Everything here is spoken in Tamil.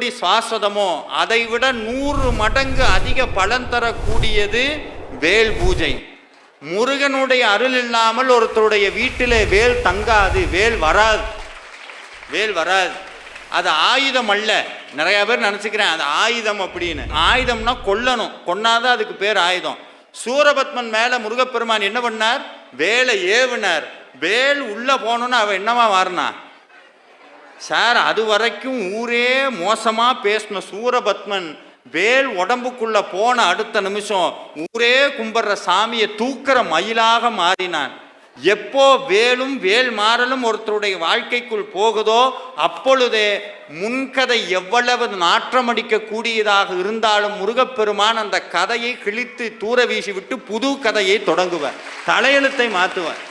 எப்படி சாஸ்வதமோ அதை விட 100 மடங்கு அதிக பலன் தரக்கூடியது வேல் பூஜை. முருகனுடைய அருள் இல்லாமல் ஒருத்தருடைய வீட்டிலே வேல் தங்காது, வேல் வராது. அது ஆயுதம் அல்ல. நிறைய பேர் நினச்சிக்கிறேன் அது ஆயுதம் அப்படின்னு. ஆயுதம்னா கொல்லணும், கொன்னாதான் அதுக்கு பேர் ஆயுதம். சூரபத்மன் மேலே முருகப்பெருமான் என்ன பண்ணார்? வேலை ஏவினார். வேல் உள்ளே போகணுன்னு அவன் என்னவா மாறினா சார்? அது வரைக்கும் ஊரே மோசமாக பேசின சூரபத்மன் வேல் உடம்புக்குள்ள போன அடுத்த நிமிஷம் ஊரே கும்பிட்ற சாமியை தூக்கிற மயிலாக மாறினான். எப்போ வேலும் வேல் மாறலும் ஒருத்தருடைய வாழ்க்கைக்குள் போகுதோ அப்பொழுதே முன்கதை எவ்வளவு நாற்றமடிக்க கூடியதாக இருந்தாலும் முருகப்பெருமான் அந்த கதையை கிழித்து தூர வீசி விட்டு புது கதையை தொடங்குவார், தலையெழுத்தை மாற்றுவார்.